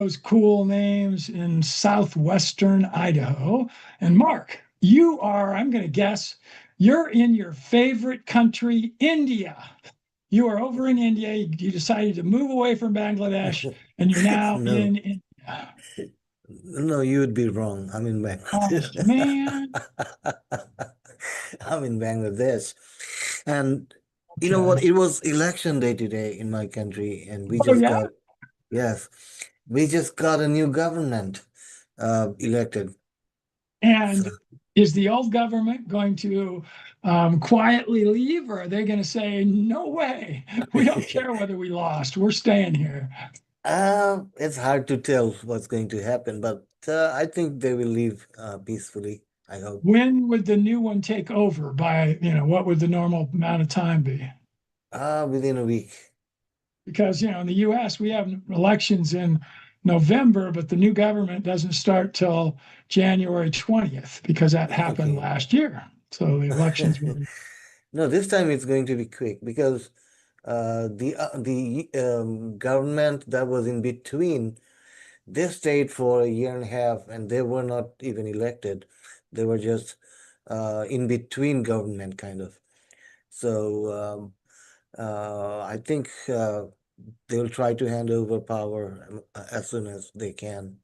those cool names in southwestern Idaho. And Mark, you are, I'm going to guess, you're in your favorite country, India. You are over in India. You decided to move away from Bangladesh, and you're now No, in India. no, you would be wrong. I'm in Oh, Bangladesh. man. I'm in Bangladesh. And you know Okay. what? It was election day today in my country, and Oh, yeah. yes, we just got a new government elected. So, And is the old government going to quietly leave, or are they going to say, no way, we don't care whether we lost, we're staying here? it's hard to tell what's going to happen, but I think they will leave peacefully, I hope. When would the new one take over by, what would the normal amount of time be? Within a week. Because, in the US, we have elections in November, but the new government doesn't start till January 20th because that happened Okay. last year. So the elections were, No, this time it's going to be quick because the government that was in between, they stayed for a year and a half, and they were not even elected. They were just in between government kind of. So I think they'll try to hand over power as soon as they can.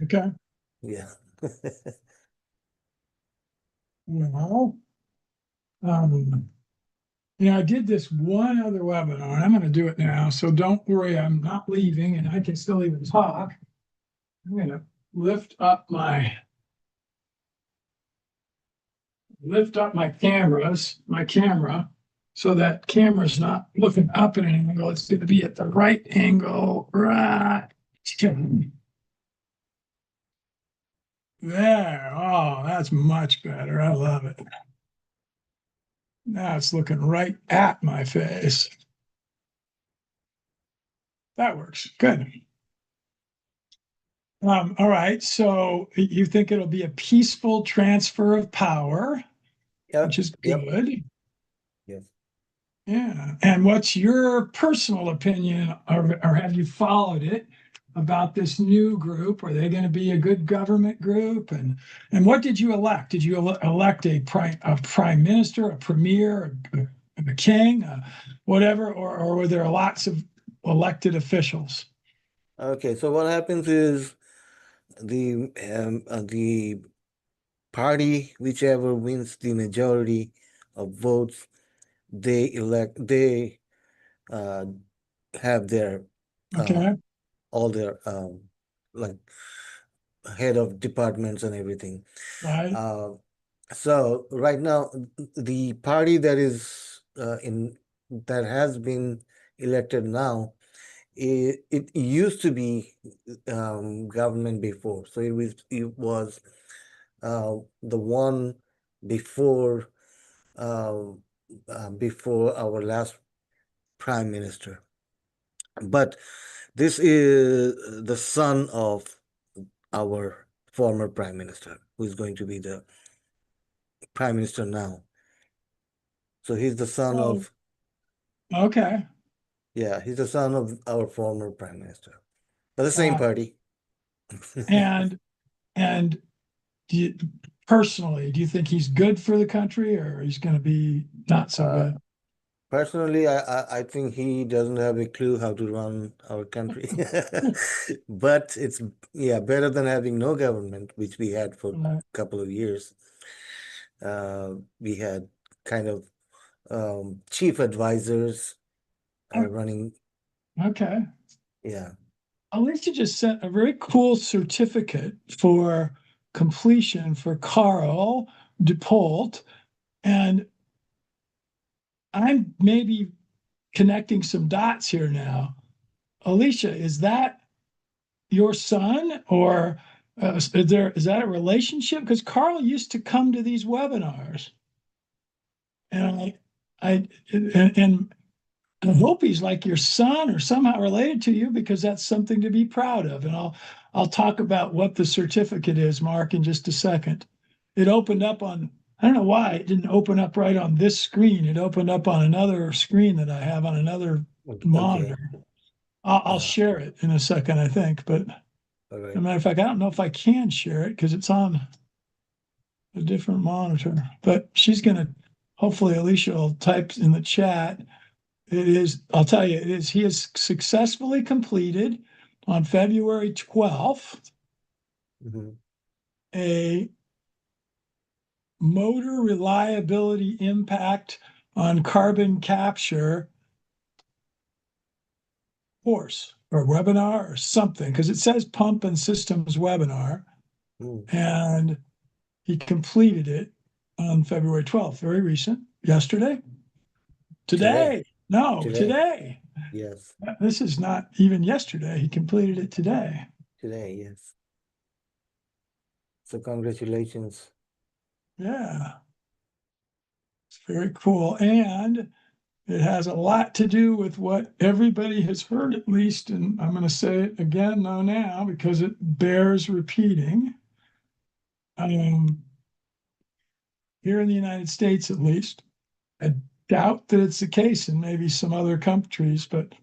okay. Yeah. Well, um, I did this one other webinar, and I'm going to do it now. So don't worry, I'm not leaving, and I can still even talk. I'm going to lift up my camera, so that camera's not looking up at an angle. It's going to be at the right angle, right there. Oh, that's much better. I love it. Now it's looking right at my face. That works. Good. All right. So you think it'll be a peaceful transfer of power, which Yep. is Yep. good. Yes. Yeah. And what's your personal opinion, or have you followed it about this new group? Are they going to be a good government group? And what did you elect? Did you elect a prime minister, a premier, a king, whatever, or were there lots of elected officials? Okay. So what happens is the party, whichever wins the majority of votes, they uh, have their uh, Okay. all their like head of departments and everything. Right. Uh, so right now, the party that is in that has been elected now, it used to be government before. So it was the one before uh, before our last prime minister. But this is the son of our former prime minister, who is going to be the prime minister now. So he's the son Oh, of, okay. yeah, he's the son of our former prime minister. But the same Uh, party. and and do you, personally, do you think he's good for the country, or he's going to be not so Uh, good? Personally, I think he doesn't have a clue how to run our country. But it's, yeah, better than having no government, which we had for a Uh, couple of years. We had kind of chief advisors running. okay. Yeah. Alicia just sent a very cool certificate for completion for Carl DePolt, and I'm maybe connecting some dots here now. Alicia, is that your son, or is that a relationship? Because Carl used to come to these webinars, and and I hope he's like your son or somehow related to you, because that's something to be proud of. And I'll talk about what the certificate is, Mark, in just a second. It opened up on, I don't know why it didn't open up right on this screen. It opened up on another screen that I have on another Okay. monitor. I'll share it in a second, I think, but All as right. a matter of fact, I don't know if I can share it because it's on a different monitor, but she's gonna, hopefully Alicia will type in the chat. It is, I'll tell you, it is, he has successfully completed on February 12th Mhm. a motor reliability impact on carbon capture course or webinar or something, because it says pump and systems webinar, Mm. and he completed it on February 12th, very recent, yesterday. Today. No, Today. today. Yes. This is not even yesterday. He completed it today. Today. Yes. So congratulations. Yeah, it's very cool. And it has a lot to do with what everybody has heard, at least. And I'm going to say it again now because it bears repeating. Here in the United States, at least, I doubt that it's the case in maybe some other countries, but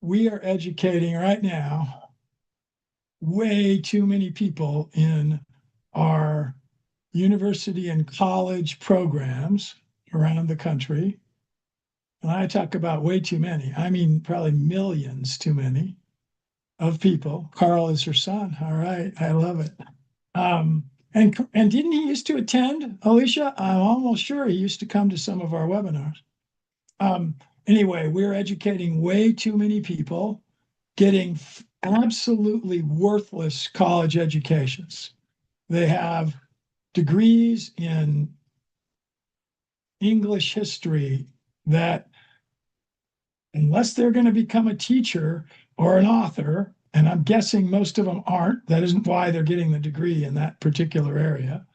we are educating right now way too many people in our university and college programs around the country. And I talk about way too many. I mean, probably millions too many of people. Carl is her son. All right. I love it. And didn't he used to attend, Alicia? I'm almost sure he used to come to some of our webinars. Um, anyway, we're educating way too many people getting absolutely worthless college educations. They have degrees in English history that, unless they're going to become a teacher or an author, and I'm guessing most of them aren't, that isn't why they're getting the degree in that particular area.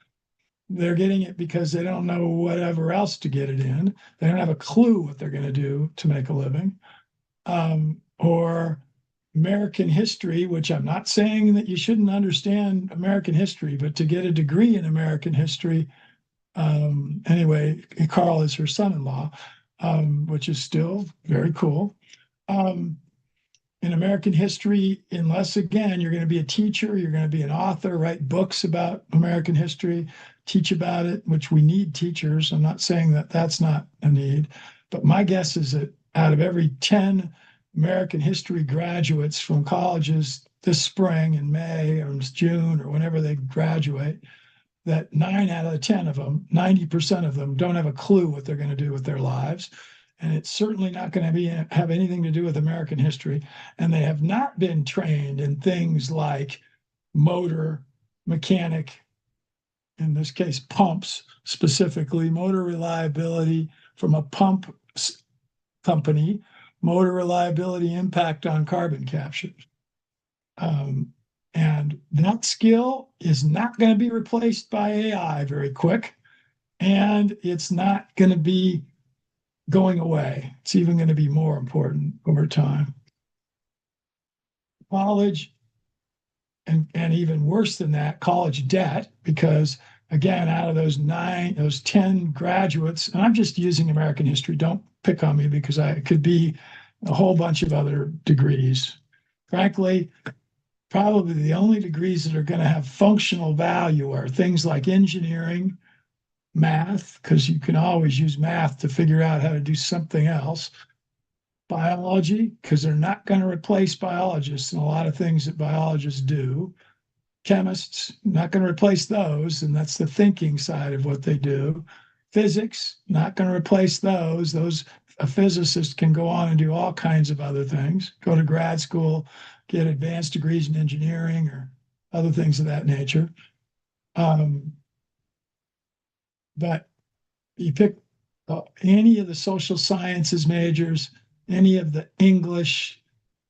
They're getting it because they don't know whatever else to get it in. They don't have a clue what they're going to do to make a living. Or American history, which I'm not saying that you shouldn't understand American history, but to get a degree in American history, anyway, Carl is her son-in-law, which is still very cool. In American history, unless again, you're going to be a teacher, you're going to be an author, write books about American history, teach about it, which we need teachers. I'm not saying that that's not a need, but my guess is that out of every 10 American history graduates from colleges this spring in May or June or whenever they graduate, that 9 out of the 10 of them, 90% of them, don't have a clue what they're going to do with their lives. And it's certainly not going to have anything to do with American history. And they have not been trained in things like motor mechanic, in this case, pumps, specifically motor reliability from a pump company, motor reliability impact on carbon capture. And that skill is not going to be replaced by AI very quick. And it's not going to be going away. It's even going to be more important over time. College, and even worse than that, college debt, because again, out of those 10 graduates, and I'm just using American history, don't pick on me because it could be a whole bunch of other degrees. Frankly, probably the only degrees that are going to have functional value are things like engineering, math, because you can always use math to figure out how to do something else, biology, because they're not going to replace biologists and a lot of things that biologists do. Chemists, not going to replace those, and that's the thinking side of what they do. Physics, not going to replace those. A physicist can go on and do all kinds of other things, go to grad school, get advanced degrees in engineering or other things of that nature. But you pick any of the social sciences majors, any of the English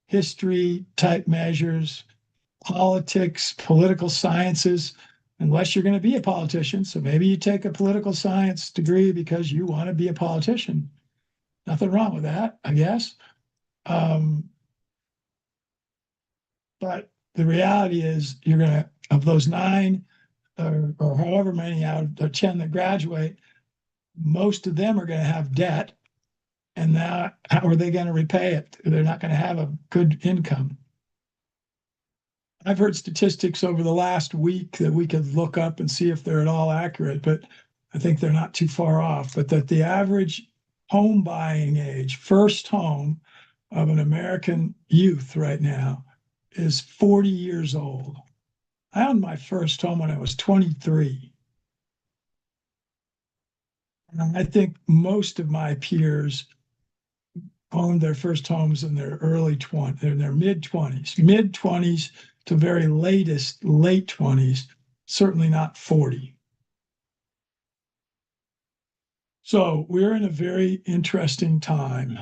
history type measures, politics, political sciences, unless you're going to be a politician. So maybe you take a political science degree because you want to be a politician. Nothing wrong with that, I guess. But the reality is, you're going to, of those 9 or however many out of the 10 that graduate, most of them are going to have debt. And now, how are they going to repay it? They're not going to have a good income. I've heard statistics over the last week that we could look up and see if they're at all accurate, but I think they're not too far off. But that the average home buying age, first home of an American youth right now, is 40 years old. I owned my first home when I was 23. And I think most of my peers owned their first homes in their early 20s, in their mid 20s to very latest late 20s, certainly not 40. So we're in a very interesting time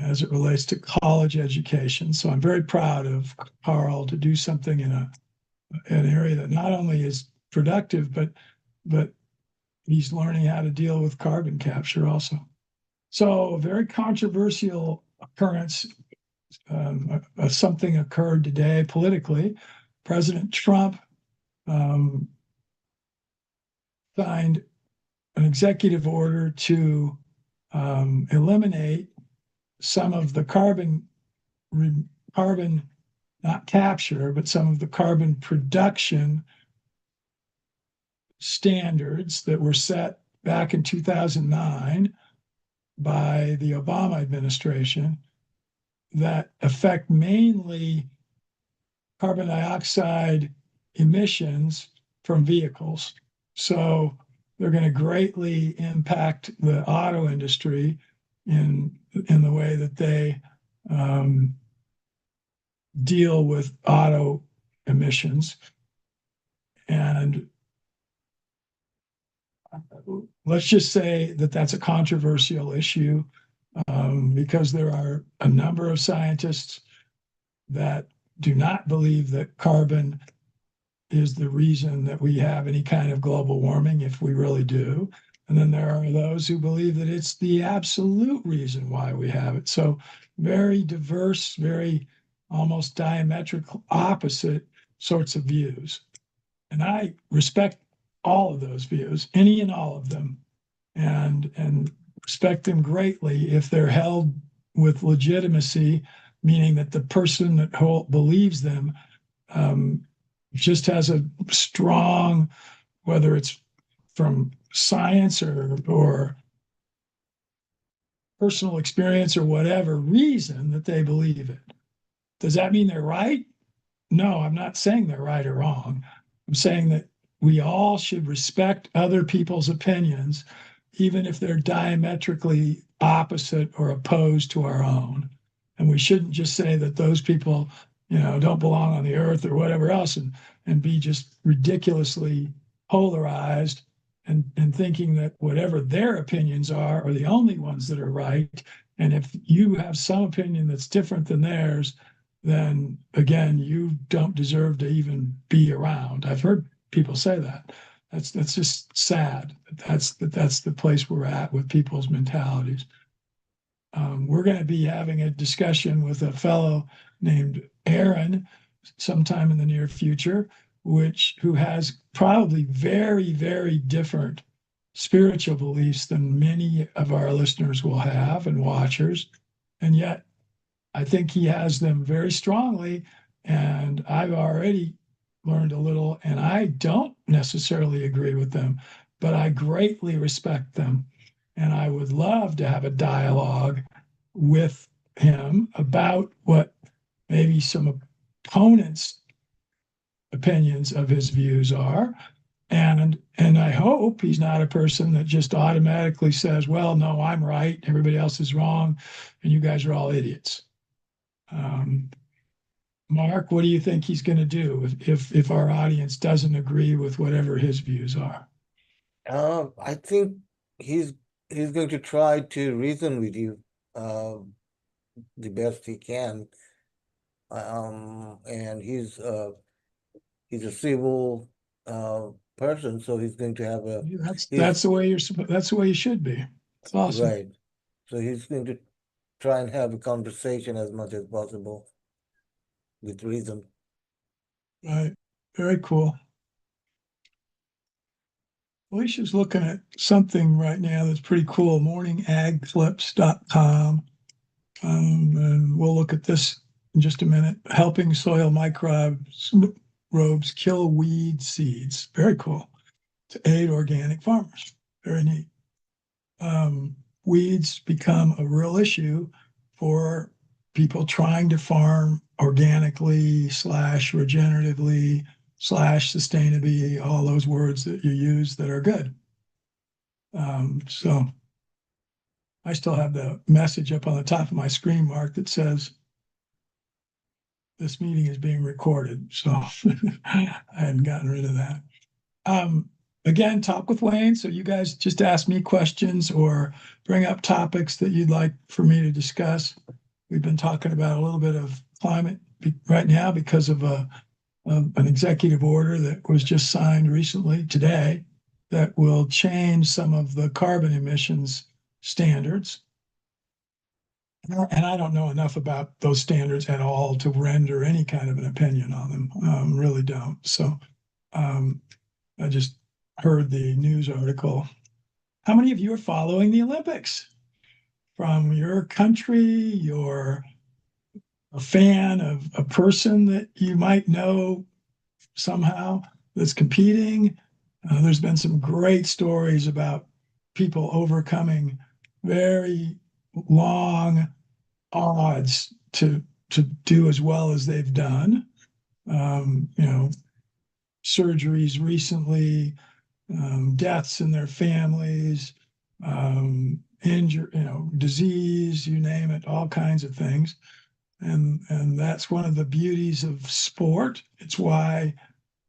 as it relates to college education. So I'm very proud of Carl to do something in an area that not only is productive, but he's learning how to deal with carbon capture also. So a very controversial occurrence. Something occurred today politically. President Trump signed an executive order to eliminate some of the carbon not capture, but some of the carbon production standards that were set back in 2009 by the Obama administration that affect mainly carbon dioxide emissions from vehicles. So they're going to greatly impact the auto industry in the way that they deal with auto emissions. And let's just say that that's a controversial issue because there are a number of scientists that do not believe that carbon is the reason that we have any kind of global warming, if we really do. And then there are those who believe that it's the absolute reason why we have it. So very diverse, very almost diametrical opposite sorts of views. And I respect all of those views, any and all of them, and respect them greatly if they're held with legitimacy, meaning that the person that believes them just has a strong, whether it's from science or personal experience or whatever reason that they believe it. Does that mean they're right? No, I'm not saying they're right or wrong. I'm saying that we all should respect other people's opinions, even if they're diametrically opposite or opposed to our own. And we shouldn't just say that those people, don't belong on the earth or whatever else and be just ridiculously polarized and thinking that whatever their opinions are the only ones that are right. And if you have some opinion that's different than theirs, then again, you don't deserve to even be around. I've heard people say that. That's just sad. That's the place we're at with people's mentalities. We're going to be having a discussion with a fellow named Aaron sometime in the near future, who has probably very, very different spiritual beliefs than many of our listeners will have and watchers. And yet I think he has them very strongly. And I've already learned a little, and I don't necessarily agree with them, but I greatly respect them. And I would love to have a dialogue with him about what maybe some opponents' opinions of his views are. And I hope he's not a person that just automatically says, well, no, I'm right, everybody else is wrong, and you guys are all idiots. Mark, what do you think he's going to do if our audience doesn't agree with whatever his views are? I think he's going to try to reason with you the best he can. And he's a civil person, so he's going to have That's the way that's the way you should be. It's awesome. right. So he's going to try and have a conversation as much as possible with reason. Right. Very cool. Alicia's looking at something right now that's pretty cool, morningagclips.com. And we'll look at this in just a minute. Helping soil microbes kill weed seeds. Very cool. To aid organic farmers. Very neat. Weeds become a real issue for people trying to farm organically / regeneratively / sustainably, all those words that you use that are good. So I still have the message up on the top of my screen, Mark, that says this meeting is being recorded. So I hadn't gotten rid of that. Again, talk with Wayne. So you guys just ask me questions or bring up topics that you'd like for me to discuss. We've been talking about a little bit of climate right now because of an executive order that was just signed recently today that will change some of the carbon emissions standards. And I don't know enough about those standards at all to render any kind of an opinion on them. Really don't. So I just heard the news article. How many of you are following the Olympics from your country? You're a fan of a person that you might know somehow that's competing. There's been some great stories about people overcoming very long odds to do as well as they've done. Surgeries recently, deaths in their families, injury, disease, you name it, all kinds of things. And that's one of the beauties of sport. It's why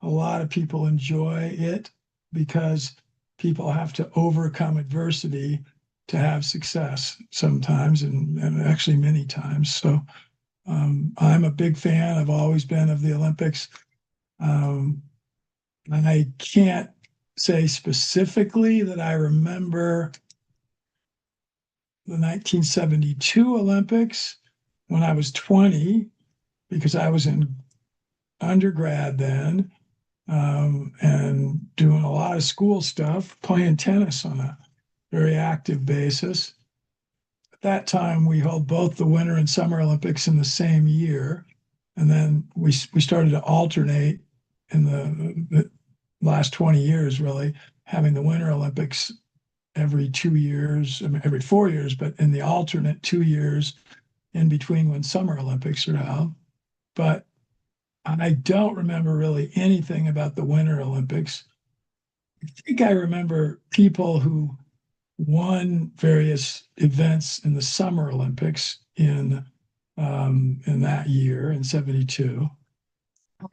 a lot of people enjoy it, because people have to overcome adversity to have success sometimes, and actually many times. So I'm a big fan. I've always been of the Olympics. And I can't say specifically that I remember the 1972 Olympics when I was 20, because I was in undergrad then, and doing a lot of school stuff, playing tennis on a very active basis. At that time, we held both the Winter and Summer Olympics in the same year. And then we started to alternate in the last 20 years, really, having the Winter Olympics every 2 years, I mean, every 4 years, but in the alternate 2 years in between when Summer Olympics are held. But I don't remember really anything about the Winter Olympics. I think I remember people who won various events in the Summer Olympics in that year in '72.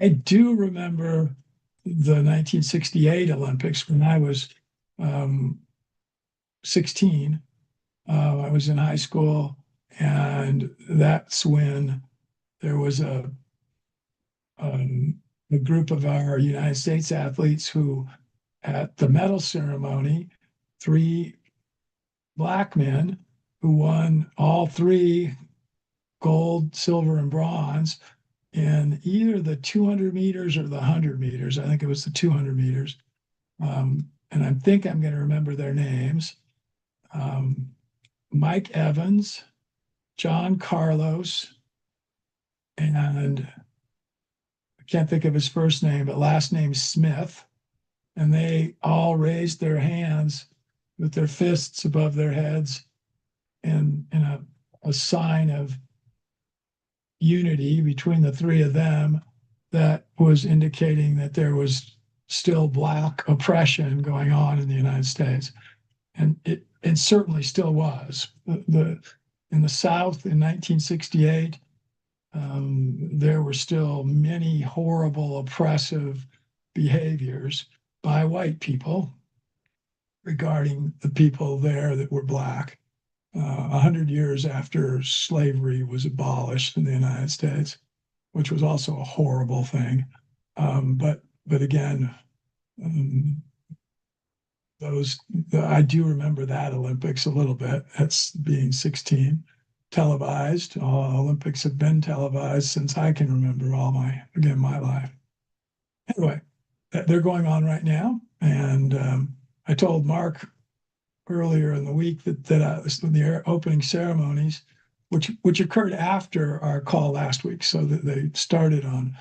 I do remember the 1968 Olympics when I was 16. I was in high school, and that's when there was a group of our United States athletes who, at the medal ceremony, 3 Black men who won all 3 gold, silver, and bronze in either the 200 meters or the 100 meters. I think it was the 200 meters. And I think I'm going to remember their names. Mike Evans, John Carlos, and I can't think of his first name, but last name Smith. And they all raised their hands with their fists above their heads in a sign of unity between the 3 of them that was indicating that there was still Black oppression going on in the United States. And it certainly still was. In the South in 1968, there were still many horrible, oppressive behaviors by white people regarding the people there that were Black. 100 years after slavery was abolished in the United States, which was also a horrible thing. But again, I do remember that Olympics a little bit. That's being 16, televised. All Olympics have been televised since I can remember my life. Anyway, they're going on right now, and I told Mark earlier in the week that I was in the opening ceremonies, which occurred after our call last week, so that they started on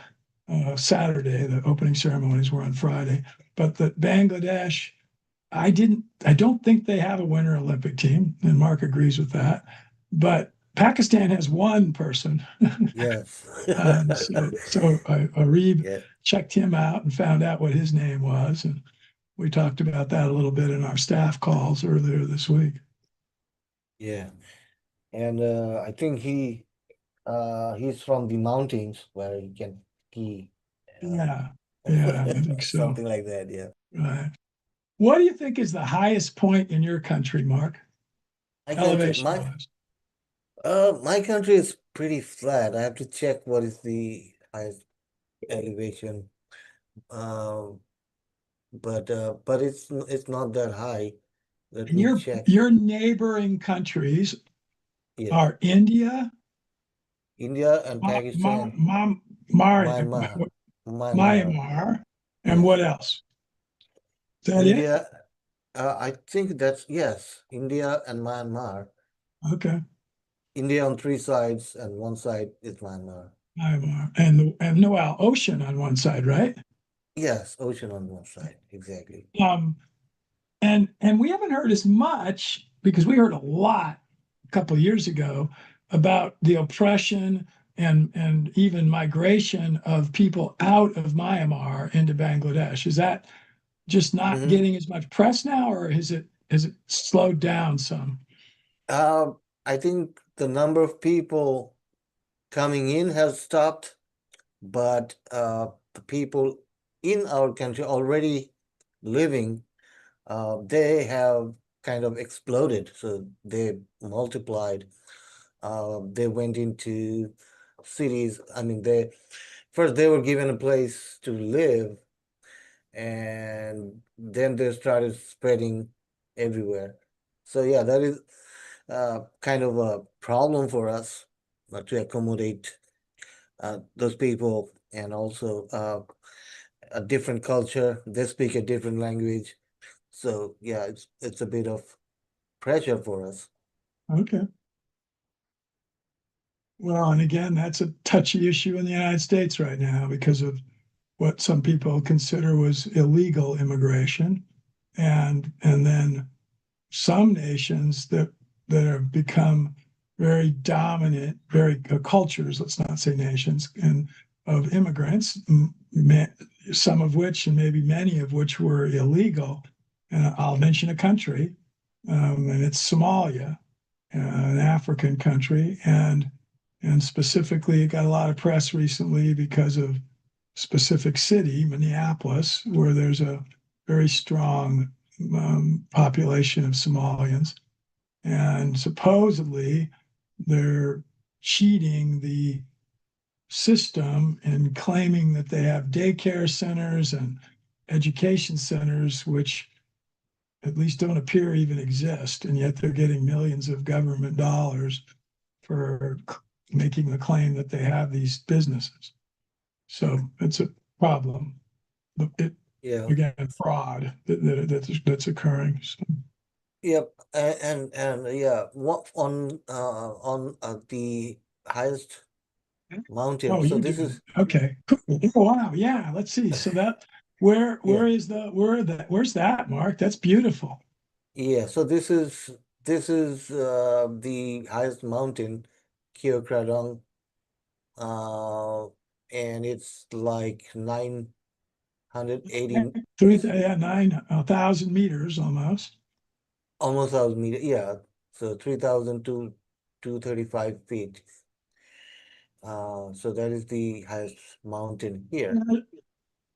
Saturday. The opening ceremonies were on Friday, but that Bangladesh, I don't think they have a Winter Olympic team, and Mark agrees with that. But Pakistan has one person. Yes. So Arib Yeah. checked him out and found out what his name was, and we talked about that a little bit in our staff calls earlier this week. Yeah. And I think he's from the mountains where he can ski. Yeah, yeah, I think so. Something like that, yeah. Right. What do you think is the highest point in your country, Mark, My country, elevation my wise? my country is pretty flat. I have to check what is the highest elevation. Um, but it's not that high. Let And me your check. your neighboring countries Yeah, are India, India and Ma, Ma, Pakistan, Ma, Mar, Myanmar, Myanmar. Myanmar, and what Yes, else? Is that it? India. I think that's yes, India and Myanmar. Okay, India on three sides, and one side is Myanmar. Myanmar, and Noel, ocean on one side, right? Yes, ocean on one side, exactly. Um, and we haven't heard as much because we heard a lot a couple of years ago about the oppression and even migration of people out of Myanmar into Bangladesh. Is that just not Hmm. getting as much press now, or is it slowed down some? I think the number of people coming in has stopped, but the people in our country already living, they have kind of exploded. So they multiplied. They went into cities. I mean, they first they were given a place to live, and then they started spreading everywhere. So yeah, that is kind of a problem for us to accommodate those people, and also a different culture. They speak a different language. So yeah, it's a bit of pressure for us. Okay. Well, and again, that's a touchy issue in the United States right now because of what some people consider was illegal immigration, and then some nations that have become very dominant, very cultures, let's not say nations, and of immigrants, some of which, and maybe many of which, were illegal. And I'll mention a country, and it's Somalia, an African country, and specifically, it got a lot of press recently because of specific city, Minneapolis, where there's a very strong population of Somalians. And supposedly they're cheating the system and claiming that they have daycare centers and education centers, which at least don't appear even exist. And yet they're getting millions of government dollars for making the claim that they have these businesses. So it's a problem. It, Yeah. again, fraud that's occurring. So, Yep. And yeah, what on the highest mountain. oh, So you this do it. is Okay. Cool. Oh, wow. Yeah. Let's see. So that where yeah. where's that, Mark? That's beautiful. Yeah, so this is the highest mountain, Krakadong, uh, and it's like 980, Yeah, 9,000 meters almost. almost 1,000 meters. Yeah, so 3,000 to 235 feet. So that is the highest mountain here.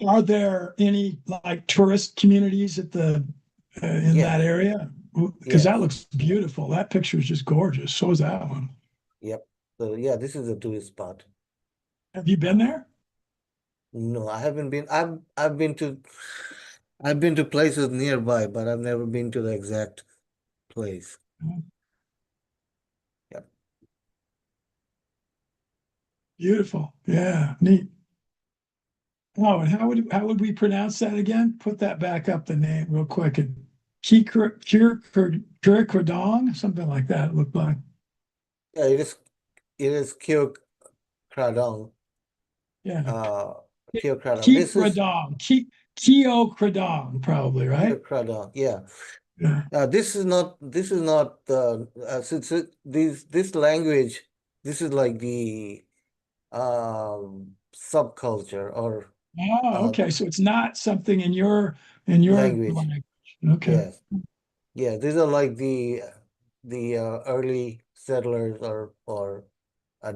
Are there any like tourist communities at the in that Yes, area? Because that yes, looks beautiful. That picture is just gorgeous. So is that one. yep. So yeah, this is a tourist spot. Have you been Uh, there? no, I haven't been. I've been to places nearby, but I've never been to the exact place. Yep. Beautiful. Yeah, neat. Oh, and how would we pronounce that again? Put that back up the name real quick. And Curicridong, something like that. It looked like. Yeah, it is Keocradong. Yeah, Keocradong. This is Keocradong, Keocradong, probably right. Keocradong. Yeah. Yeah. This is not since this language, this is like the subculture or Oh, uh okay. So it's not something in your language. language. Okay. Yes. Yeah, these are like the early settlers or a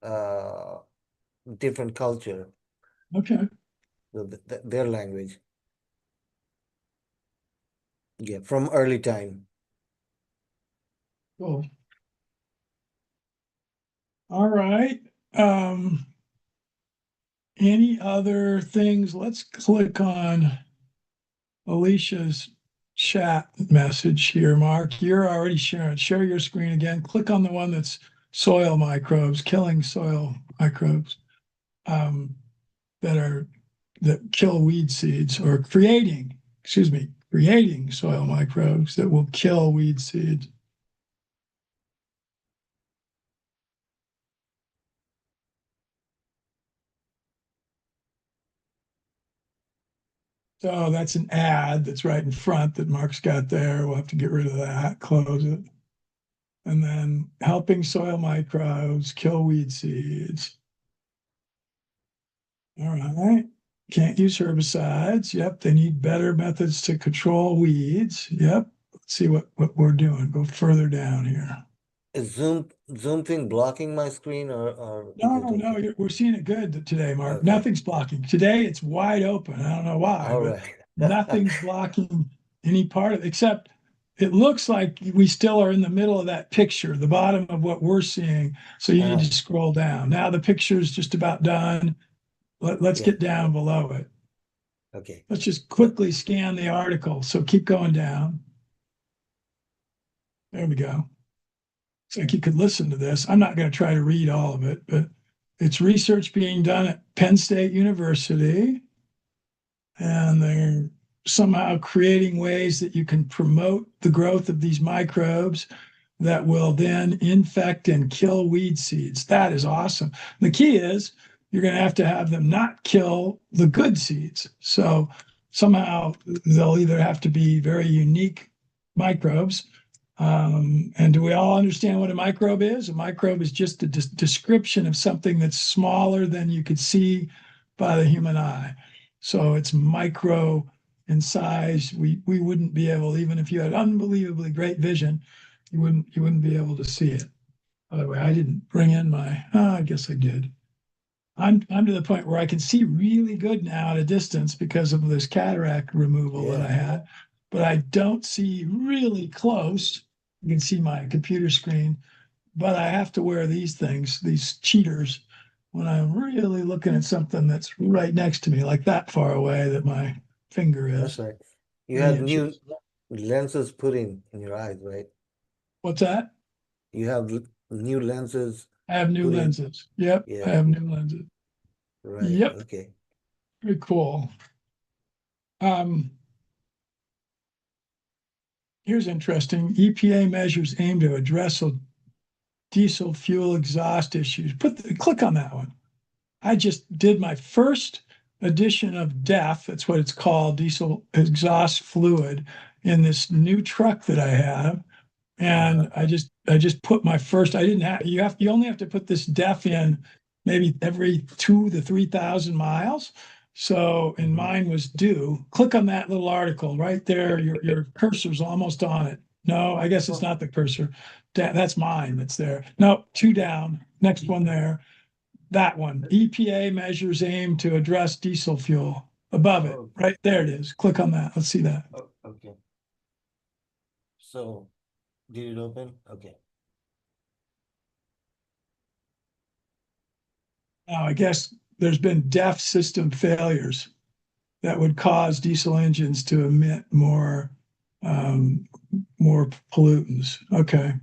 uh different culture, Okay. their language. Yeah, from early time. Cool. All right. Um, any other things? Let's click on Alicia's chat message here, Mark. You're already sharing. Share your screen again. Click on the one that's soil microbes, killing soil microbes um, that kill weed seeds or creating soil microbes that will kill weed seeds. So that's an ad that's right in front that Mark's got there. We'll have to get rid of that, close it. And then helping soil microbes kill weed seeds. All right. Can't use herbicides. Yep. They need better methods to control weeds. Yep. Let's see what we're doing. Go further down here. Is Zoom thing blocking my screen or is No, it no, okay? we're seeing it good today, Mark. Okay. Nothing's blocking. Today it's wide open. I don't know why, All but right. nothing's blocking any part of it, except it looks like we still are in the middle of that picture, the bottom of what we're seeing. So you need Uh-huh. to scroll down. Now the picture is just about done. Let's Yeah. get down below it. Okay. Let's just So quickly scan the article. So keep going down. There we go. It's like you could listen to this. I'm not going to try to read all of it, but it's research being done at Penn State University, and they're somehow creating ways that you can promote the growth of these microbes that will then infect and kill weed seeds. That is awesome. The key is you're going to have them not kill the good seeds. So somehow they'll either have to be very unique microbes. And do we all understand what a microbe is? A microbe is just a description of something that's smaller than you could see by the human eye. So it's micro in size. We wouldn't be able, even if you had unbelievably great vision, you wouldn't be able to see it. By the way, I didn't bring in my. I guess I did. I'm to the point where I can see really good now at a distance because of this cataract removal that I yeah. had, but I don't see really close. You can see my computer screen, but I have to wear these things, these cheaters, when I'm really looking at something that's right next to me, like that far away that my finger That's is, right. You three had new inches. lenses put in your eyes, right? What's that? You have new lenses I have new put in. lenses. Yep, I Yeah. have new lenses. Right. Yep, Okay. very cool. Um, Here's interesting. EPA measures aim to address diesel fuel exhaust issues. Click on that one. I just did my first edition of DEF. That's what it's called, diesel exhaust fluid, in this new truck that I have. Uh-huh. And I just put my first. I didn't have you only have to put this DEF in maybe every 2 to 3,000 miles. So, and Hmm. mine was due. Click on that little article right there. Your cursor's almost on it. No, I guess it's Oh, not the cursor. That's mine that's there. No, two down. Next one there. That one. EPA measures aim to address diesel fuel. Above it. oh, Right there it is. Click on that. Let's see that. okay. So did it open? Okay. Now, I guess there's been DEF system failures that would cause diesel engines to emit um, more pollutants. Okay.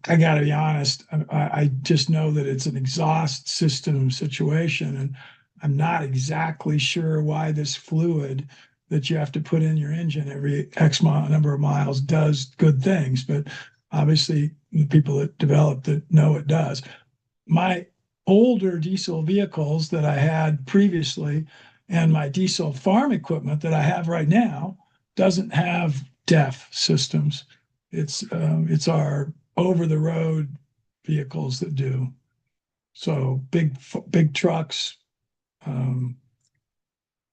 I got to be honest. I just know that it's an exhaust system situation, and I'm not exactly sure why this fluid that you have to put in your engine every X number of miles does good things, but obviously the people that developed it know it does. My older diesel vehicles that I had previously and my diesel farm equipment that I have right now doesn't have DEF systems. It's our over the road vehicles that do. So big trucks,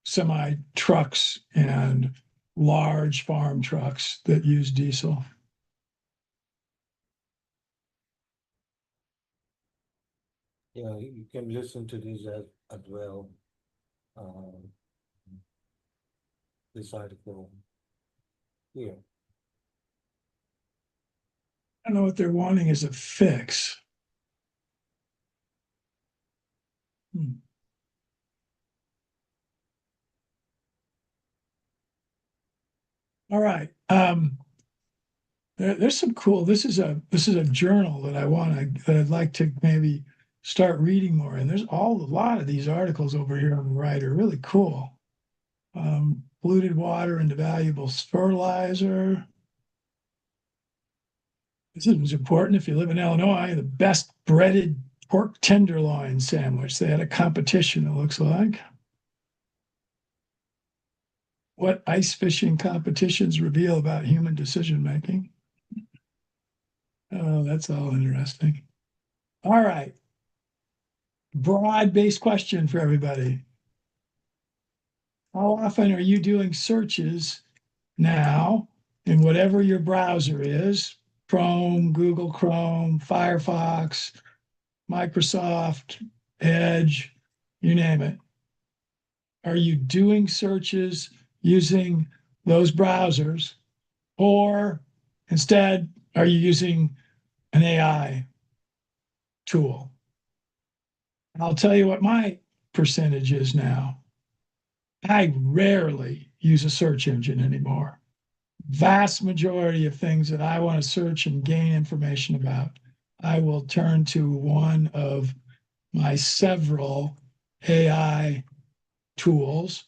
semi trucks, and large farm trucks that use diesel. Yeah, you can listen to these as well. This article here. I don't know what they're wanting as a fix. All right. There's some cool. This is a journal that I'd like to maybe start reading more. And there's a lot of these articles over here on the right are really cool. Polluted water into valuable fertilizer. This is important if you live in Illinois. The best breaded pork tenderloin sandwich. They had a competition, it looks like. What ice fishing competitions reveal about human decision making? Oh, that's all interesting. All right. Broad-based question for everybody. How often are you doing searches now in whatever your browser is? Chrome, Google Chrome, Firefox, Microsoft, Edge, you name it. Are you doing searches using those browsers, or instead, are you using an AI tool? I'll tell you what my percentage is now. I rarely use a search engine anymore. Vast majority of things that I want to search and gain information about, I will turn to one of my several AI tools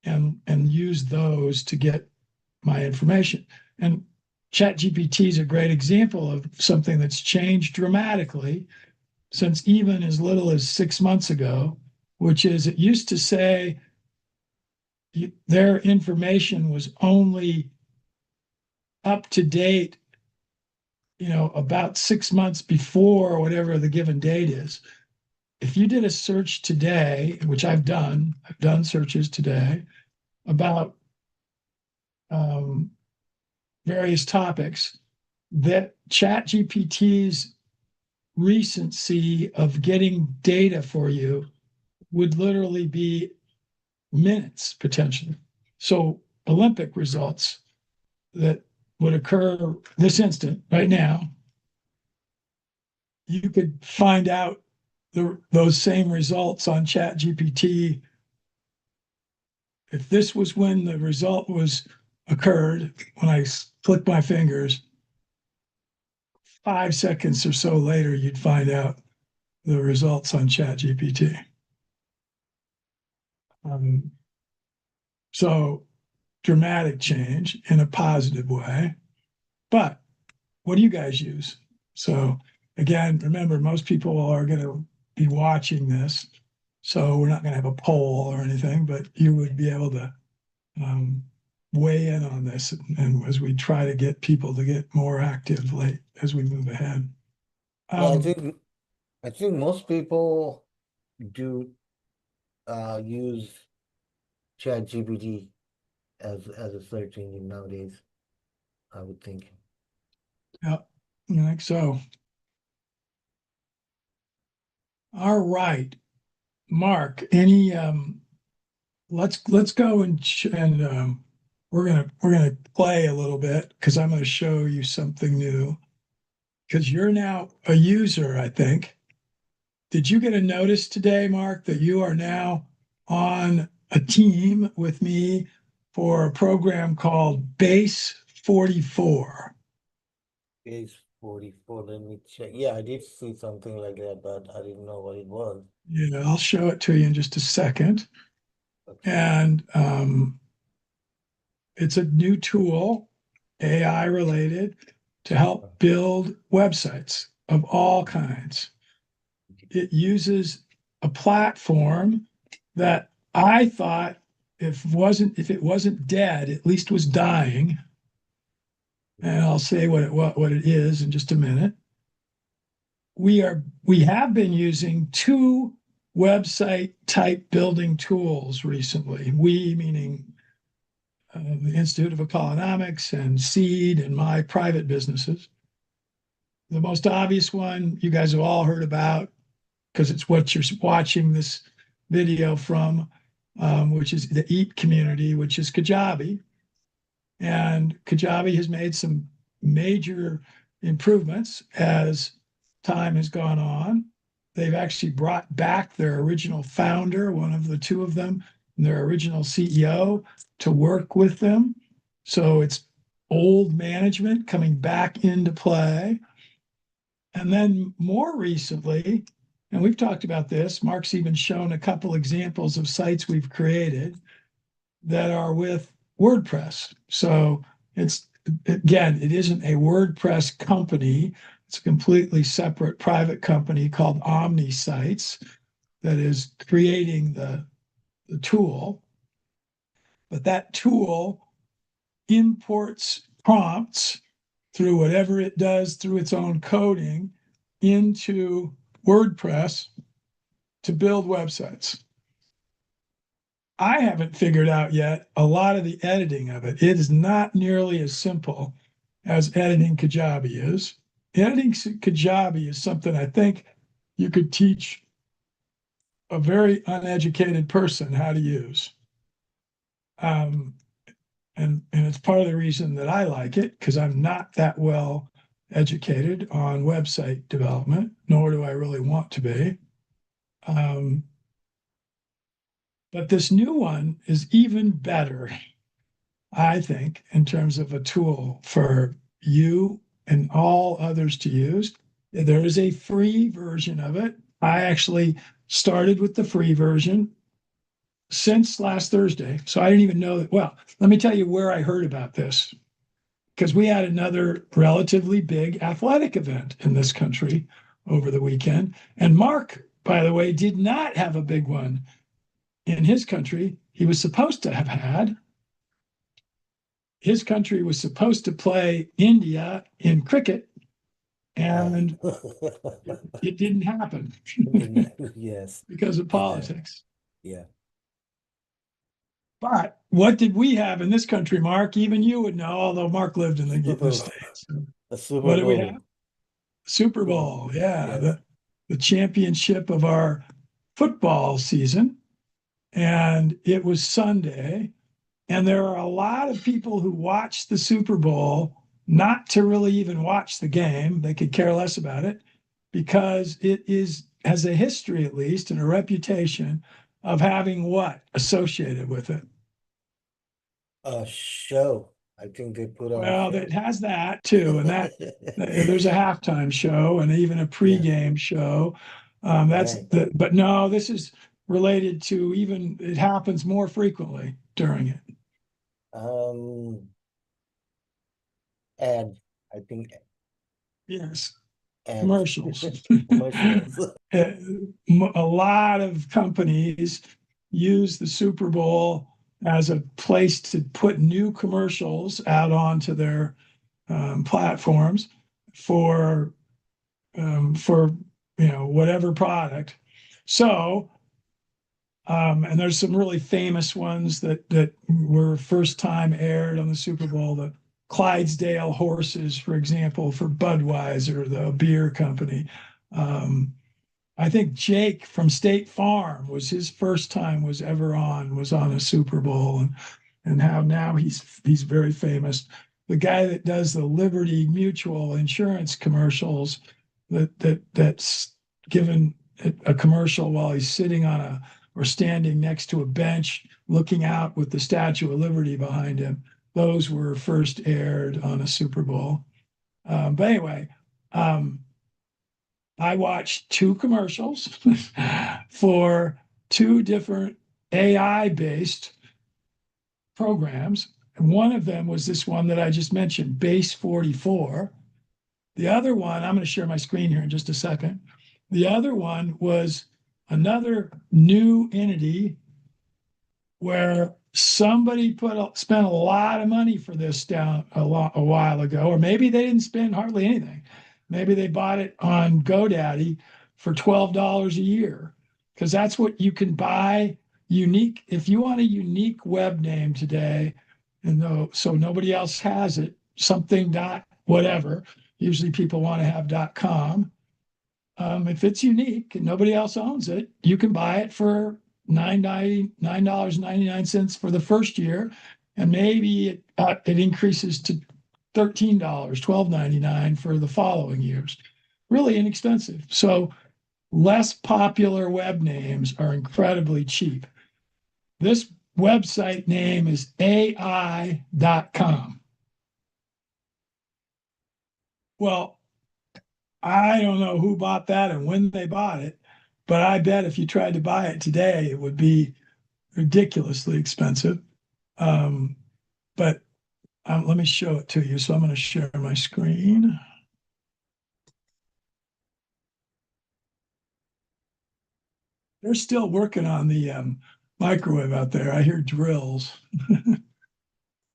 and use those to get my information. And ChatGPT is a great example of something that's changed dramatically since even as little as 6 months ago, which is it used to say their information was only up to date, about 6 months before whatever the given date is. If you did a search today, which I've done searches today about various topics, that ChatGPT's recency of getting data for you would literally be minutes potentially. So Olympic results that would occur this instant right now, you could find out those same results on ChatGPT. If this was when the result was occurred, when I click my fingers, 5 seconds or so later, you'd find out the results on ChatGPT. So dramatic change in a positive way. But what do you guys use? So again, remember, most people are going to be watching this. So we're not going to have a poll or anything, but you would be able to weigh in on this, and as we try to get people to get more active as we move ahead. I think most people do use ChatGPT as a search engine nowadays, I would think. Yeah, I think so. All right, Mark. Any let's go and we're gonna play a little bit because I'm going to show you something new. Because you're now a user, I think. Did you get a notice today, Mark, that you are now on a team with me for a program called Base 44? Base 44, let me check. Yeah, I did see something like that, but I didn't know what it was. Yeah, I'll show it to you in just a second. Okay. And It's a new tool, AI related, to help build websites of all kinds. It uses a platform that I thought if it wasn't dead, at least was dying. And I'll say what it is in just a minute. We have been using two website type building tools recently. We meaning the Institute of Economics and Seed and my private businesses. The most obvious one you guys have all heard about because it's what you're watching this video from, which is the EAT community, which is Kajabi. And Kajabi has made some major improvements as time has gone on. They've actually brought back their original founder, one of the two of them, and their original CEO to work with them. So it's old management coming back into play. And then more recently, and we've talked about this, Mark's even shown a couple examples of sites we've created that are with WordPress. So it's, again, it isn't a WordPress company. It's a completely separate private company called OmniSites that is creating the tool. But that tool imports prompts through whatever it does through its own coding into WordPress to build websites. I haven't figured out yet a lot of the editing of it. It is not nearly as simple as editing Kajabi is. Editing Kajabi is something I think you could teach a very uneducated person how to use. And it's part of the reason that I like it, because I'm not that well educated on website development, nor do I really want to be. But this new one is even better, I think, in terms of a tool for you and all others to use. There is a free version of it. I actually started with the free version since last Thursday. So I didn't even know that. Well, let me tell you where I heard about this, because we had another relatively big athletic event in this country over the weekend. And Mark, by the way, did not have a big one in his country. He was supposed to have had. His country was supposed to play India in cricket, and it didn't happen Yes, because of politics. yeah. But what did we have in this country, Mark? Even you would know, although Mark lived in the States. A Super What do we Bowl. have? Super Bowl, yeah, Yes. the championship of our football season. And it was Sunday. And there are a lot of people who watch the Super Bowl not to really even watch the game. They could care less about it because it has a history, at least, and a reputation of having what associated with it? A show. I think they put on a Well, show. it has that too, and that there's a halftime show and even a pregame show. Right. But no, this is related to even it happens more frequently during it. Ad. I think Yes, ads. commercials. Commercials. A lot of companies use the Super Bowl as a place to put new commercials out onto their platforms for whatever product. So, and there's some really famous ones that were first time aired on the Super Bowl. The Clydesdale horses, for example, for Budweiser, the beer company. I think Jake from State Farm was his first time was on a Super Bowl, and how now he's very famous. The guy that does the Liberty Mutual insurance commercials that's given a commercial while he's sitting or standing next to a bench looking out with the Statue of Liberty behind him. Those were first aired on a Super Bowl. But anyway, I watched two commercials for two different AI-based programs. one of them was this one that I just mentioned, Base 44. The other one, I'm going to share my screen here in just a second. The other one was another new entity where somebody spent a lot of money for this down a while ago, or maybe they didn't spend hardly anything. Maybe they bought it on GoDaddy for $12 a year, because that's what you can buy unique. If you want a unique web name today, and so nobody else has it, something dot whatever. Usually people want to have .com. If it's unique and nobody else owns it, you can buy it for $9.99 for the first year, and maybe it increases to $13, $12.99 for the following years. Really inexpensive. So less popular web names are incredibly cheap. This website name is AI.com. Well, I don't know who bought that and when they bought it, but I bet if you tried to buy it today, it would be ridiculously expensive. But let me show it to you. So I'm going to share my screen. They're still working on the microwave out there. I hear drills.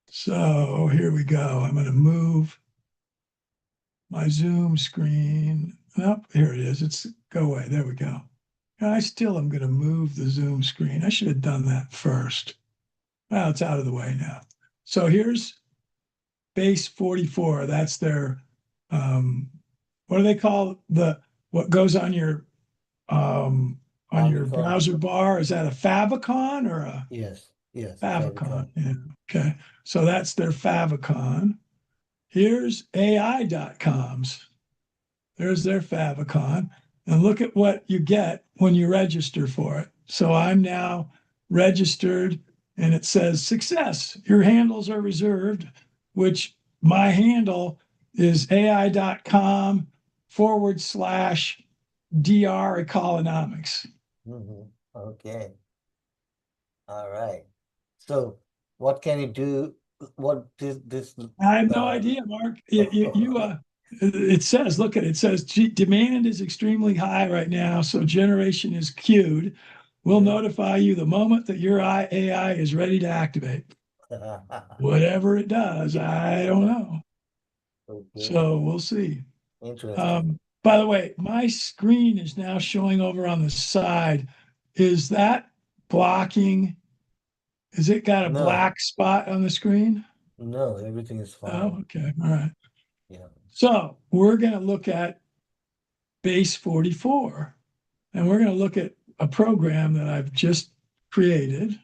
So here we go. I'm going to move my Zoom screen. Nope, here it is. It's go away. There we go. I still am going to move the Zoom screen. I should have done that first. Well, it's out of the way now. So here's Base 44. That's their what do they call what goes on your browser bar? Is that a favicon or a Yes, favicon? Yeah. Okay. So that's their favicon. Here's AI.com's. There's their favicon. And look at what you get when you register for it. So I'm now registered and it says success. Your handles are reserved, which my handle is AI.com/DR Economics. Okay. All right. So what can you do? What is this? I have no idea, Mark. It says, look at it. It says demand is extremely high right now, so generation is queued. We'll notify you the moment that your AI is ready to activate. Whatever it does, I don't know. Okay. So we'll see. Interesting. By the way, my screen is now showing over on the side. Is that blocking? Has it got a No. black spot on the screen? No, everything is Oh, fine. okay. All right. Yeah. So we're going to look at Base 44, and we're going to look at a program that I've just created.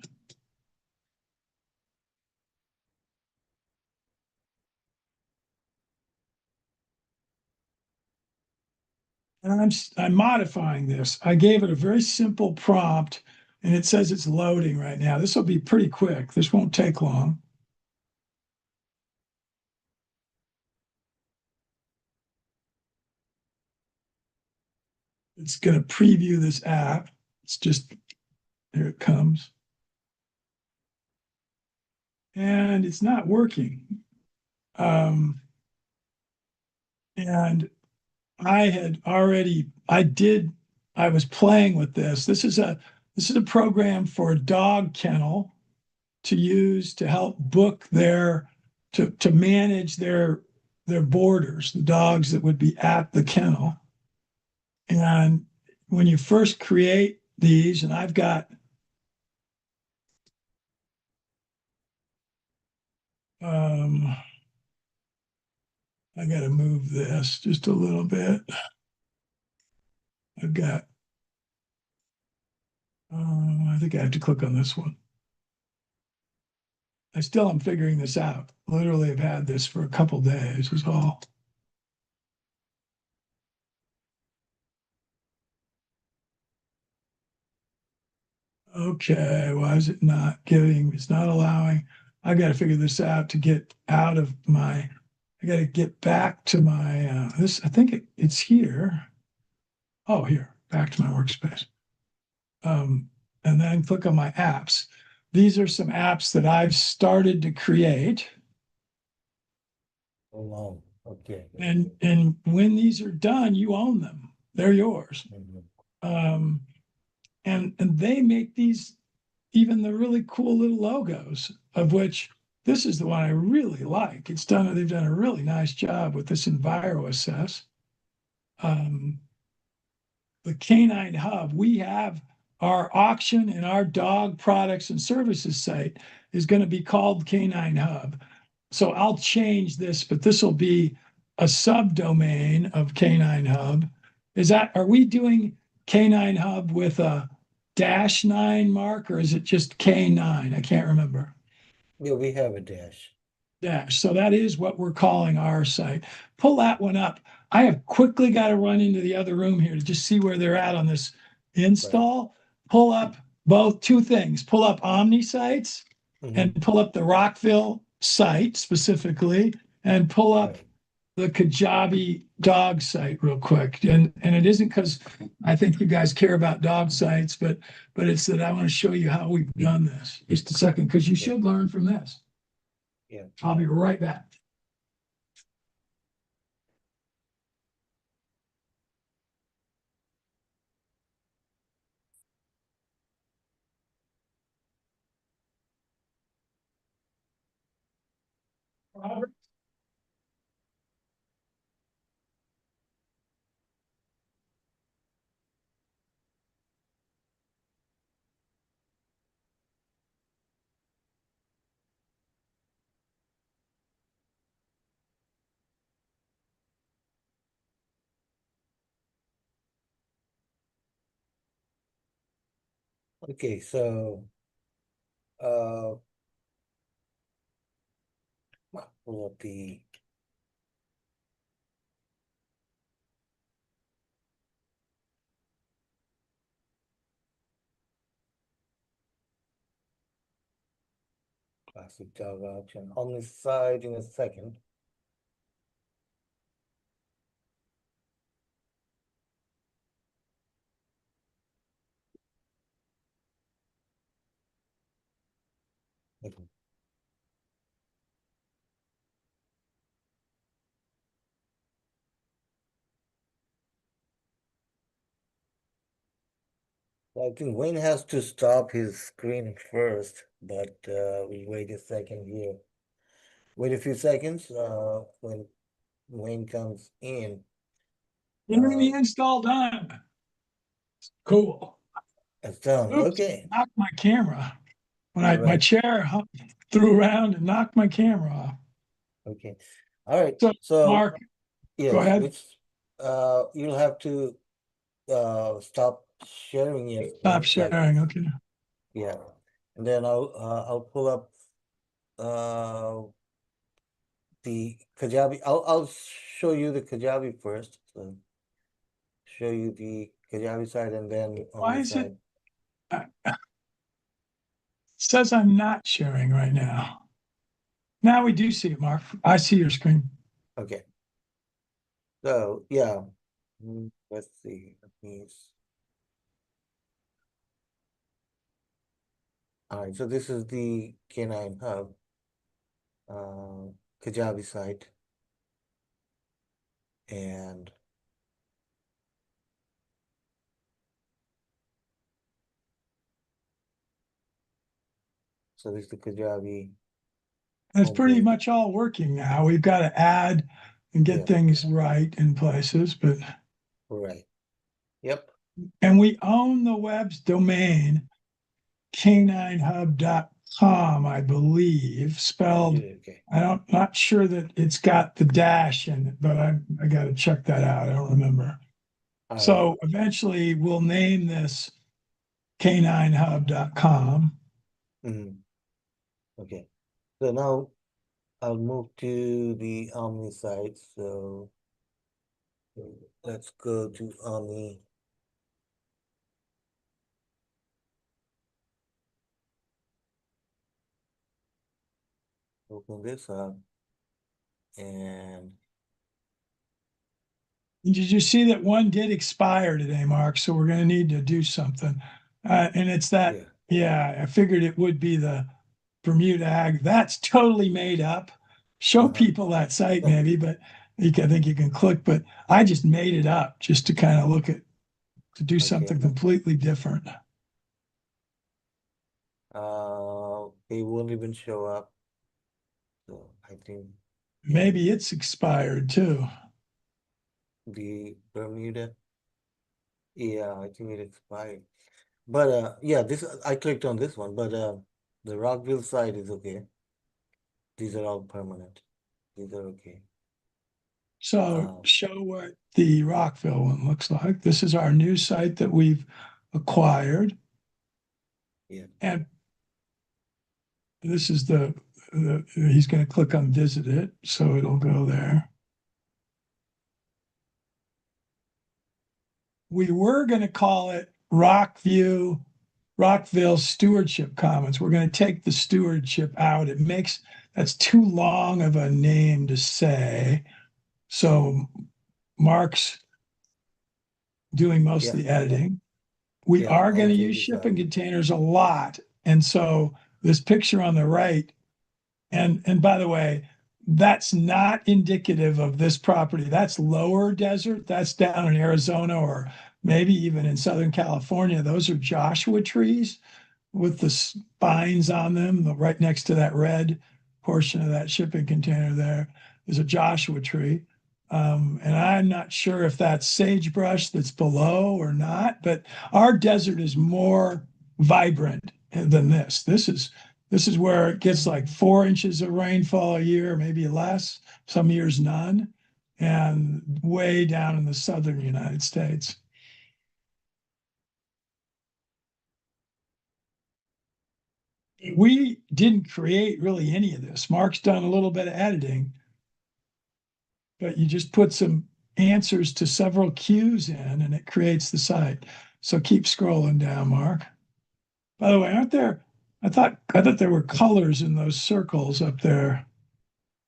And I'm modifying this. I gave it a very simple prompt, and it says it's loading right now. This will be pretty quick. This won't take long. It's going to preview this app. It's just, here it comes. And it's not working. And I was playing with this. This is a program for a dog kennel to use to help book to manage their boarders, the dogs that would be at the kennel. And when you first create these, and I've got I got to move this just a little bit. I've got I think I have to click on this one. I still am figuring this out. Literally, I've had this for a couple days is all. Okay, why is it not giving? It's not allowing. I got to figure this out to get out of my. I got to get back to my this. I think it's here. Oh, here, back to my workspace. And then click on my apps. these are some apps that I've started to create. Oh, wow. Okay. And when these are done, you own them. They're yours. Mhm. And they make these, even the really cool little logos, of which this is the one I really like. They've done a really nice job with this EnviroAssess. Um, the Canine Hub, we have our auction and our dog products and services site is going to be called Canine Hub. So I'll change this, but this will be a subdomain of Canine Hub. Are we doing Canine Hub with a -9 mark, or is it just K9? I can't remember. Yeah, we have a dash. Dash. So that is what we're calling our site. Pull that one up. I have quickly got to run into the other room here to just see where they're at on this install. Pull up both two things. Pull up Omni sites Mhm. and pull up the Rockville site specifically, and pull up Right. the Kajabi dog site real quick. And it isn't because I think you guys care about dog sites, but it's that I want to show you how we've done this. Just a second, because you should learn from this. Yeah. I'll be right back. Robert? Okay, so uh pull up the classic dog auction on this side in a second. Okay. I think Wayne has to stop his screen first, but we wait a second here. Wait a few seconds. When Wayne comes in, Getting the install done. Cool. it's done. Oops, Okay. knocked my camera. When All my right. chair threw around and knocked my camera off. Okay. All right. So, So Mark, go yes, ahead. which you'll have to stop sharing your Stop screen so I can, sharing. Okay. yeah. And then I'll pull up uh the Kajabi. I'll show you the Kajabi first. So show you the Kajabi side and then on Why the is it? side. It says I'm not sharing right now. Now we do see it, Mark. I see your screen. Okay. So yeah. Let's see. All right. So this is the Canine Hub Kajabi site. And so this is the Kajabi It's pretty homepage. much all working now. We've got to add and get Yeah, things right in places, but right. Yep. and we own the web's domain, caninehub.com, I believe, You spelled. do. Okay. Not sure that it's got the dash in it, but I got to check that out. I don't remember. All right. So eventually we'll name this caninehub.com. Okay. So now I'll move to the Omni site. So let's go to Omni. Open this up and Did you see that one did expire today, Mark? So we're going to need to do something. And it's that yeah. Yeah, I figured it would be the Bermuda Ag. That's totally made up. Show Uh-huh. people that site maybe, but I think you can click. But I just made it up just to kind of look at to do Okay. something completely different. It won't even show up. So I think, yeah, Maybe it's expired too. the Bermuda. Yeah, I think it expired. But yeah, this I clicked on this one, but the Rockville side is okay. These are all permanent. These are okay. So Um, show what the Rockville one looks like. This is our new site that we've acquired. yeah. And this is he's going to click on visit it. So it'll go there. We were going to call it Rockville Stewardship Commons. We're going to take the stewardship out. That's too long of a name to say. So Mark's doing most Yeah, of the editing. We yeah, are I'll going to take use this out. shipping containers a lot. And so this picture on the right, and by the way, that's not indicative of this property. That's lower desert. That's down in Arizona or maybe even in Southern California. Those are Joshua trees with the spines on them. Right next to that red portion of that shipping container there is a Joshua tree. And I'm not sure if that's sagebrush that's below or not, but our desert is more vibrant than this. This is where it gets like 4 inches of rainfall a year, maybe less, some years none, and way down in the southern United States. We didn't create really any of this. Mark's done a little bit of editing, but you just put some answers to several cues in and it creates the site. So keep scrolling down, Mark. By the way, I thought there were colors in those circles up there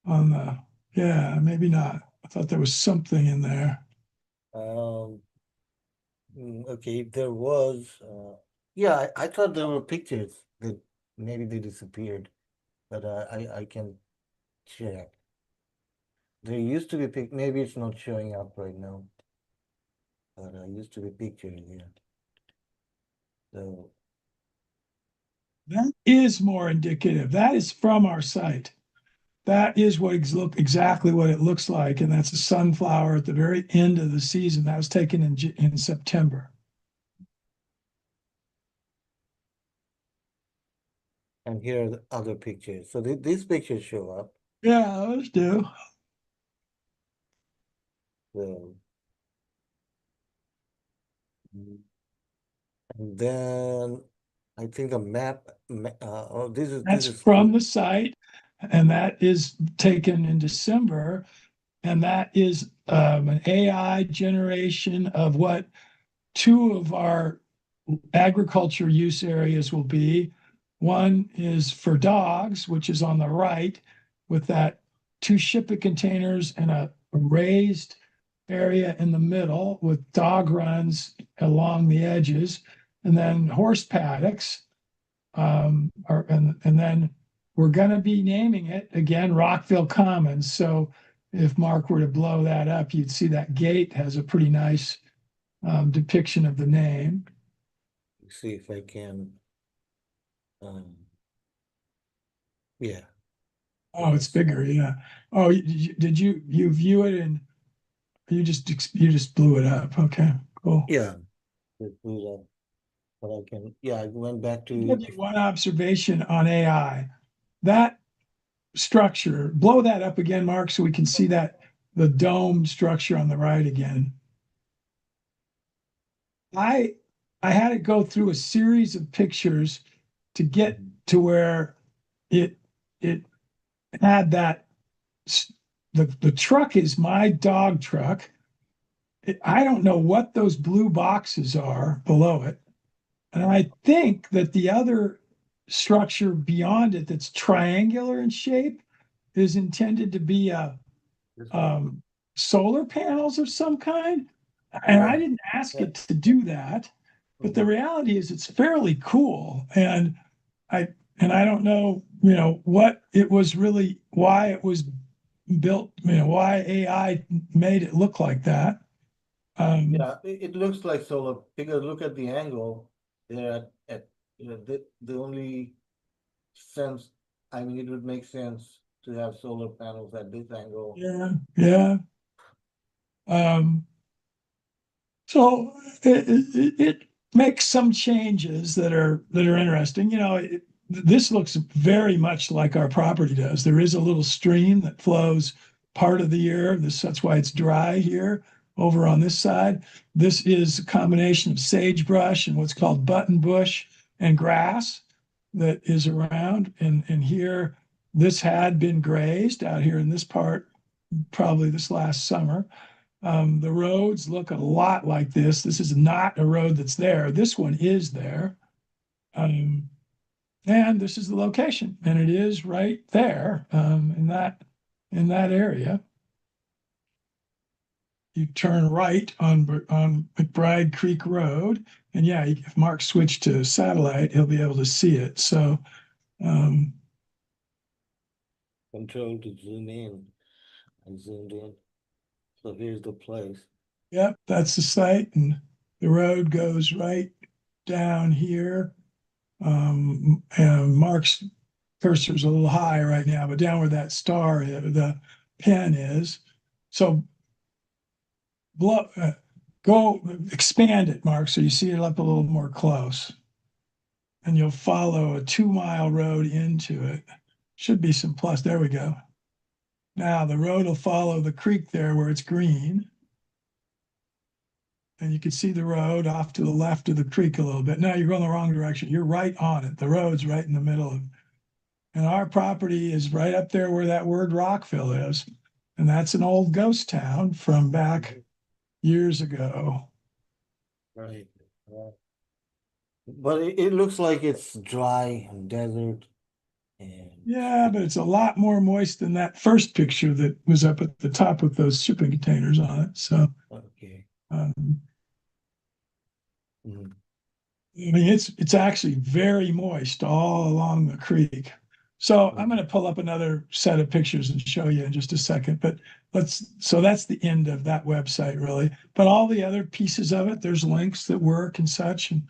on the, yeah, maybe not. I thought there was something in there. Um, okay, there was, yeah, I thought there were pictures that maybe they disappeared, but I can check. There used to be maybe it's not showing up right now, but used to be pictures, yeah. So, That is more indicative. That is from our site. That is look exactly what it looks like, and that's a sunflower at the very end of the season. That was taken in September. and here are the other pictures. So these pictures show up. Yeah, those do. So, mm, and then I think a map. Oh, this That's is from true. the site, and that is taken in December, and that is an AI generation of what two of our agriculture use areas will be. One is for dogs, which is on the right, with that two shipping containers and a raised area in the middle with dog runs along the edges, and then horse paddocks. And then we're going to be naming it again Rockville Commons. So if Mark were to blow that up, you'd see that gate has a pretty nice depiction of the name. See if I can. Um, yeah, Oh, it's yes. bigger, yeah. Oh, did you view it and you just blew it up? Okay, cool. Yeah. Let's do that. But I can. Yeah, I went back I'll give to. you one observation on AI. That structure, blow that up again, Mark, so we can see that the dome structure on the right again. I I had to go through a series of pictures to get Mhm. to where it it had that the truck is my dog truck. I don't know what those blue boxes are below it. And I think that the other structure beyond it that's triangular in shape is intended to be a This one. um, solar panels of some kind. And I Yeah. didn't ask Yeah. it to do that. But the reality is it's fairly cool. I I don't know, what it was really, why it was built, why AI made it look like that. Yeah, it looks like solar because look at the angle. They're at the only sense. I mean, it would make sense to have solar panels at this angle. Yeah, yeah. Um, so it makes some changes that are interesting. This looks very much like our property does. There is a little stream that flows part of the year. That's why it's dry here over on this side. This is a combination of sagebrush and what's called button bush and grass that is around. And here, this had been grazed out here in this part probably this last summer. The roads look a lot like this. This is not a road that's there. This one is there. Um, and this is the location, and it is right there in that area. You turn right on McBride Creek Road, and yeah, if Mark switched to satellite, he'll be able to see it. So, um, Control to zoom in. I zoomed in. So here's the place. yep, that's the site, and the road goes right down here. And Mark's cursor's a little high right now, but down where that star is, the pen is. So go expand it, Mark, so you see it up a little more close. And you'll follow a 2-mile road into it. Should be some plus. There we go. Now the road will follow the creek there where it's green. And you can see the road off to the left of the creek a little bit. Now you're going the wrong direction. You're right on it. The road's right in the middle of. And our property is right up there where that word Rockville is. And that's an old ghost town from back years ago. Right. But it looks like it's dry and desert and Yeah, but it's a lot more moist than that first picture that was up at the top with those shipping containers on it. So, okay. um, Mhm. I mean, it's actually very moist all along the creek. So I'm going to pull up another set of pictures and show you in just a second. But so that's the end of that website, really. But all the other pieces of it, there's links that work and such. And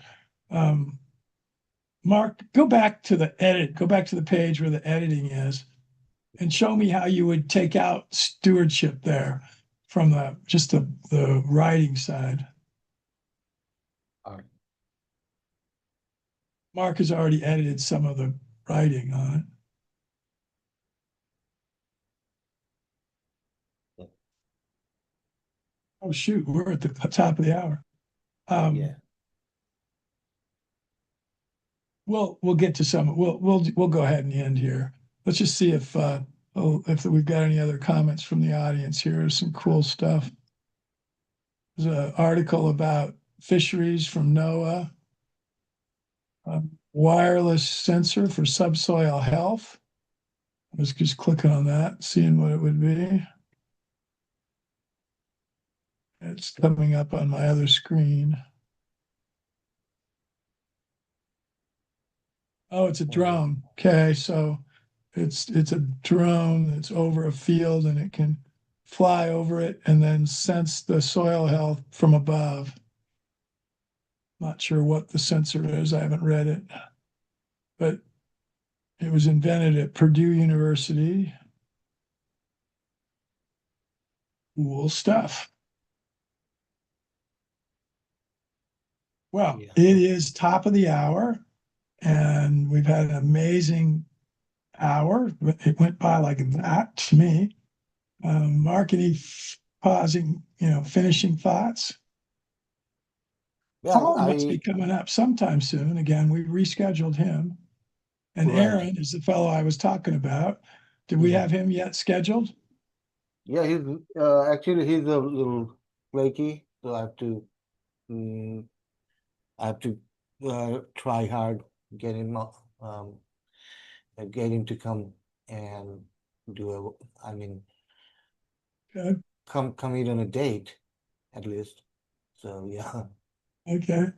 Mark, go back to the page where the editing is, and show me how you would take out stewardship there from the writing side. All right. Mark has already edited some of the writing on it. Oh shoot, we're at the top of the hour. Yeah. We'll get to some. We'll go ahead and end here. Let's just see if we've got any other comments from the audience here. There's some cool stuff. There's an article about fisheries from NOAA. Wireless sensor for subsoil health. I was just clicking on that, seeing what it would be. It's coming up on my other screen. Oh, it's a drone. Okay, so it's a drone that's over a field and it can fly over it and then sense the soil health from above. Not sure what the sensor is. I haven't read it, but it was invented at Purdue University. Cool stuff. Well, Yeah. it is top of the hour, and we've had an amazing hour. It went by like that to me. Mark, any finishing thoughts? Yeah, Paul must be coming up sometime soon. Again, we rescheduled him. And right. Aaron is the fellow I was talking about. Did we have him yet scheduled? Yeah, he's actually he's a little flaky, so I have to try hard get him get him to come and do Okay. come meet on a date at least. So yeah. Okay.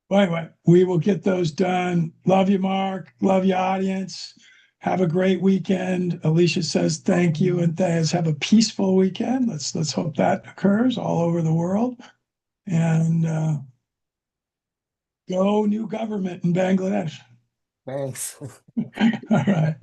Anyway, we will get those done. Love you, Mark. Love you, audience. Have a great weekend. Alicia says thank you, and thanks. Have a peaceful weekend. Let's hope that occurs all over the world. And go new government in Bangladesh. Thanks. All right.